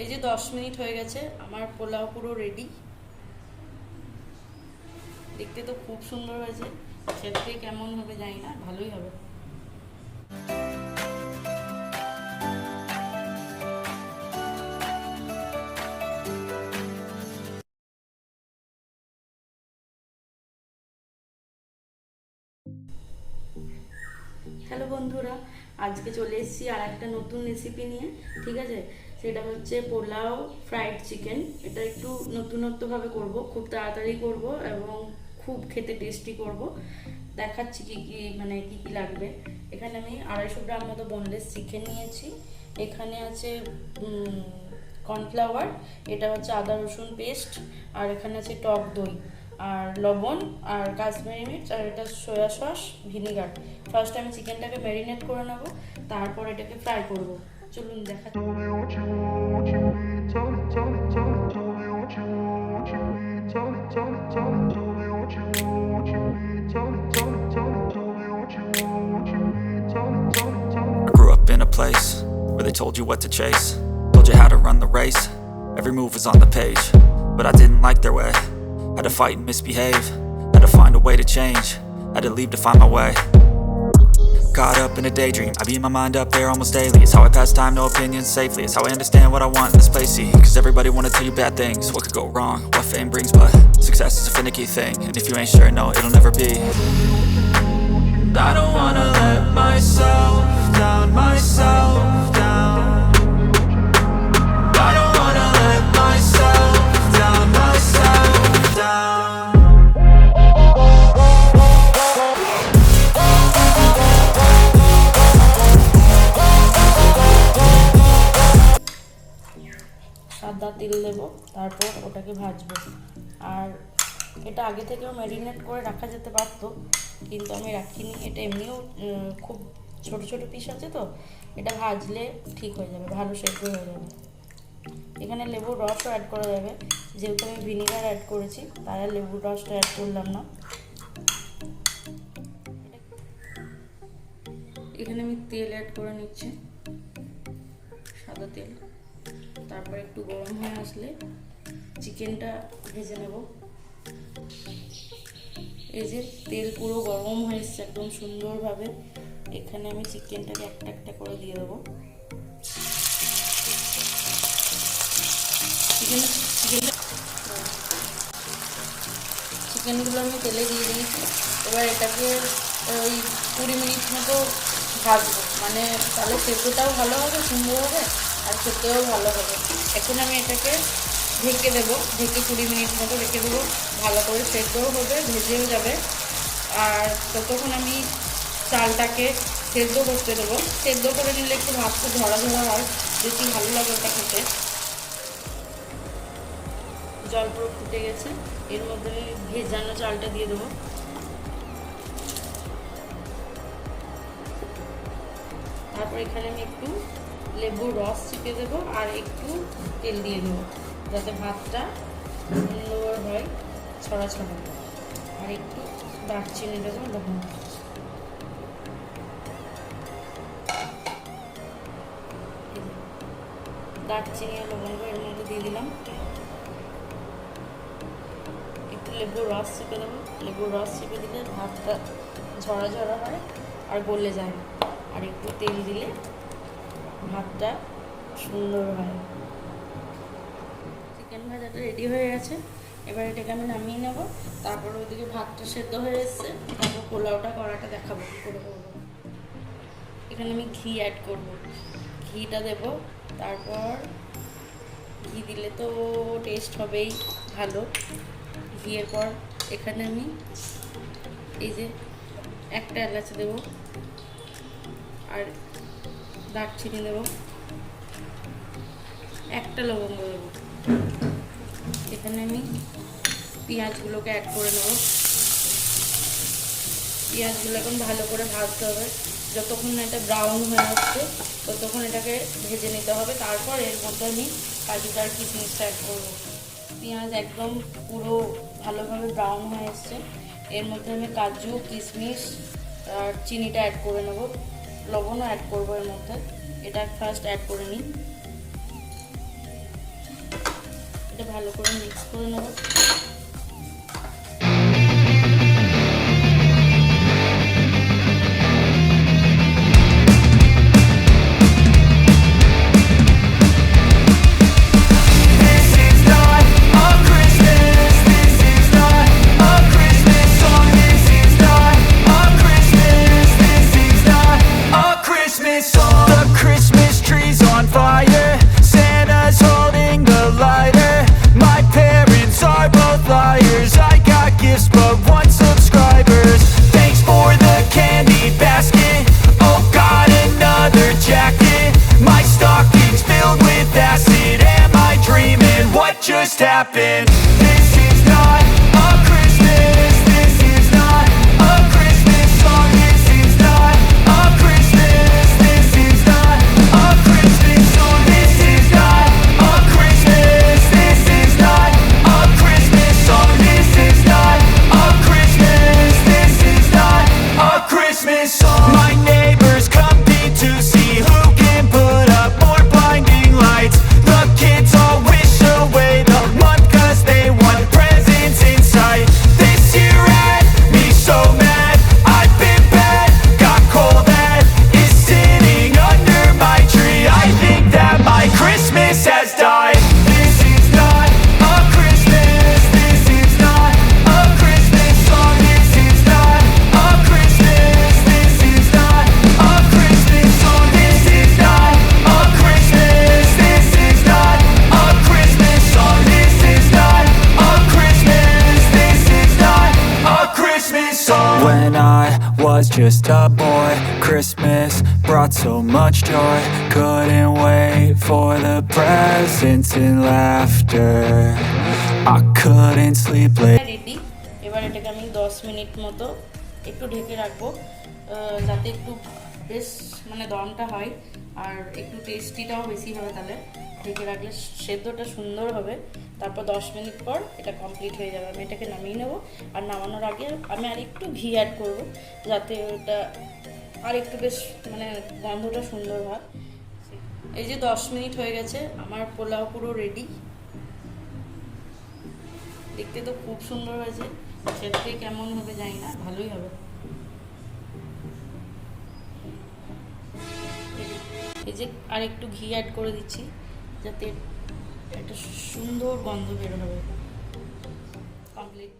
এই যে 10 মিনিট হয়ে গেছে, আমার পোলাও পুরো রেডি। দেখতে তো খুব সুন্দর হয়েছে, খেতে কেমন হবে জানি না, ভালোই হবে। হ্যালো বন্ধুরা, আজকে চলে এসেছি আর একটা নতুন রেসিপি নিয়ে। ঠিক আছে, সেটা হচ্ছে পোলাও ফ্রাইড চিকেন। এটা একটু নতুনত্বভাবে করব, খুব তাড়াতাড়ি করব এবং খুব খেতে টেস্টি করব। দেখাচ্ছি কি কি মানে কি কি লাগবে। এখানে আমি 250 গ্রাম মতো বোনলেস চিকেন নিয়েছি। এখানে আছে কর্নফ্লাওয়ার, এটা হচ্ছে আদা রসুন পেস্ট, আর এখানে আছে টক দই, আর লবণ, আর কাশ্মীরি মির্চ, আর এটা সয়া সস, ভিনিগার। ফার্স্ট আমি চিকেনটাকে ম্যারিনেট করে নেব, তারপর এটাকে ফ্রাই করব। চলুন দেখা। I grew up in a place where they told you what to chase, told you how to run the race. Every move was on the page, but I didn't like their way. Had to fight and misbehave, had to find a way to change, had to leave to find my way. Caught up in a daydream, I beat my mind up there almost daily. It's how I pass time, no opinions safely. It's how I understand what I want in this place, see. Cause everybody wanna tell you bad things, what could go wrong, what fame brings. But success is a finicky thing, and if you ain't sure, no, it'll never be. I don't wanna let myself down, myself down. I don't wanna let myself down, myself down. সাদা তেল দেবো, তারপর ওটাকে ভাজবো। আর এটা আগে থেকেও marinate করে রাখা যেতে পারতো, কিন্তু আমি রাখিনি। এটা এমনিও খুব ছোট ছোট পিস আছে, তো এটা ভাজলে ঠিক হয়ে যাবে, ভালো সেদ্ধ হয়ে যাবে। এখানে লেবুর রসও অ্যাড করা যাবে, যেহেতু আমি ভিনিগার অ্যাড করেছি তাই আর লেবুর রসটা অ্যাড করলাম না। এখানে আমি তেল অ্যাড করে নিচ্ছি, সাদা তেল। তারপর একটু গরম হয়ে আসলে চিকেনটা ভেজে নেব। এই যে তেল পুরো গরম হয়ে এসছে একদম সুন্দরভাবে। এখানে আমি চিকেনটাকে একটা একটা করে দিয়ে দেবো। চিকেনগুলো আমি তেলে দিয়ে দিয়েছি। এবার এটাকে ওই 20 মিনিট মতো ভাজবো, মানে তাহলে সেদ্ধটাও ভালো হবে, সুন্দর হবে, আর খেতেও ভালো হবে। এখন আমি এটাকে ঢেকে দেবো, ঢেকে 20 মিনিট মতো রেখে দেবো। ভালো করে সেদ্ধও হবে, ভেজেও যাবে। আর ততক্ষণ আমি চালটাকে সেদ্ধ করতে দেবো। সেদ্ধ করে নিলে একটু ভাতটা ঝরা ঝরা হয়, বেশি ভালো লাগে ওটা খেতে। জল পুরো ফুটে গেছে, এর মধ্যে আমি ভেজানো চালটা দিয়ে দেবো। তারপর এখানে আমি একটু লেবুর রস চিপে দেবো আর একটু তেল দিয়ে দেবো, যাতে ভাতটা সুন্দর হয়, ছড়া ছড়া। আর একটু দারচিনি দেবো, লবণ। দারচিনি আর লবঙ্গ এর মধ্যে দিয়ে দিলাম। একটু লেবুর রস চেপে দেবো, লেবুর রস চেপে দিলে ভাতটা ঝরা ঝরা হয় আর গলে যায় না। আর একটু তেল দিলে ভাতটা সুন্দর হয়। চিকেন ভাজাটা রেডি হয়ে গেছে, এবার এটাকে আমি নামিয়ে নেব। তারপর ওইদিকে ভাতটা সেদ্ধ হয়ে এসছে, তারপর পোলাওটা করাটা দেখাবো কী করে করবো। এখানে আমি ঘি অ্যাড করব, ঘিটা দেব। তারপর ঘি দিলে তো টেস্ট হবেই ভালো। ঘিয়ের পর এখানে আমি এই যে একটা এলাচ দেব, আর দারচিনি দেব, একটা লবঙ্গ দেব। এখানে আমি পেঁয়াজগুলোকে অ্যাড করে নেব। পেঁয়াজগুলো এখন ভালো করে ভাজতে হবে, যতক্ষণ না এটা ব্রাউন হয়ে আসছে ততক্ষণ এটাকে ভেজে নিতে হবে। তারপর এর মধ্যে আমি কাজুটা আর কিশমিশটা অ্যাড করবো। পেঁয়াজ একদম পুরো ভালোভাবে ব্রাউন হয়ে এসছে, এর মধ্যে আমি কাজু, কিশমিশ আর চিনিটা অ্যাড করে নেব। লবণও অ্যাড করবো এর মধ্যে, এটা ফার্স্ট অ্যাড করে নিই। এটা ভালো করে মিক্স করে নেব। Just happened. This is not a Christmas. This is not a Christmas song. This is not a Christmas. This is not a Christmas song. This is not a Christmas. This is not a Christmas song. This is not a Christmas. This is not a Christmas song. My neighbors compete to see who can put up more blinding lights. The kids all wish away the month 'cause they want presents in sight. This year had me so mad, I've been bad, got coal that is sitting under my tree. I think that my Christmas has died. This is not a Christmas. This is not a Christmas song. This is not a Christmas. This is not a Christmas song. This is not a Christmas. This is not a Christmas song. This is not a Christmas. This is not a Christmas song. When I was just a boy, Christmas brought so much joy. Couldn't wait for the presents and laughter. I couldn't sleep late. Ready. এবার এটাকে আমি 10 minute মতো একটু ঢেকে রাখবো, যাতে একটু বেশ মানে দমটা হয় আর একটু টেস্টিটাও বেশি হবে। তাহলে ঢেকে রাখলে সেদ্ধটা সুন্দর হবে। তারপর 10 মিনিট পর এটা কমপ্লিট হয়ে যাবে। আমি এটাকে নামিয়ে নেব। আর নামানোর আগে আমি আর একটু ঘি অ্যাড করব, যাতে ওটা আর একটু বেশ মানে গন্ধটা সুন্দর হয়। এই যে 10 মিনিট হয়ে গেছে, আমার পোলাও পুরো রেডি। দেখতে তো খুব সুন্দর হয়েছে, খেতে কেমন হবে জানি না, ভালোই হবে। এই যে আর একটু ঘি অ্যাড করে দিচ্ছি, যাতে একটা সুন্দর গন্ধ বের হবে। কমপ্লিট।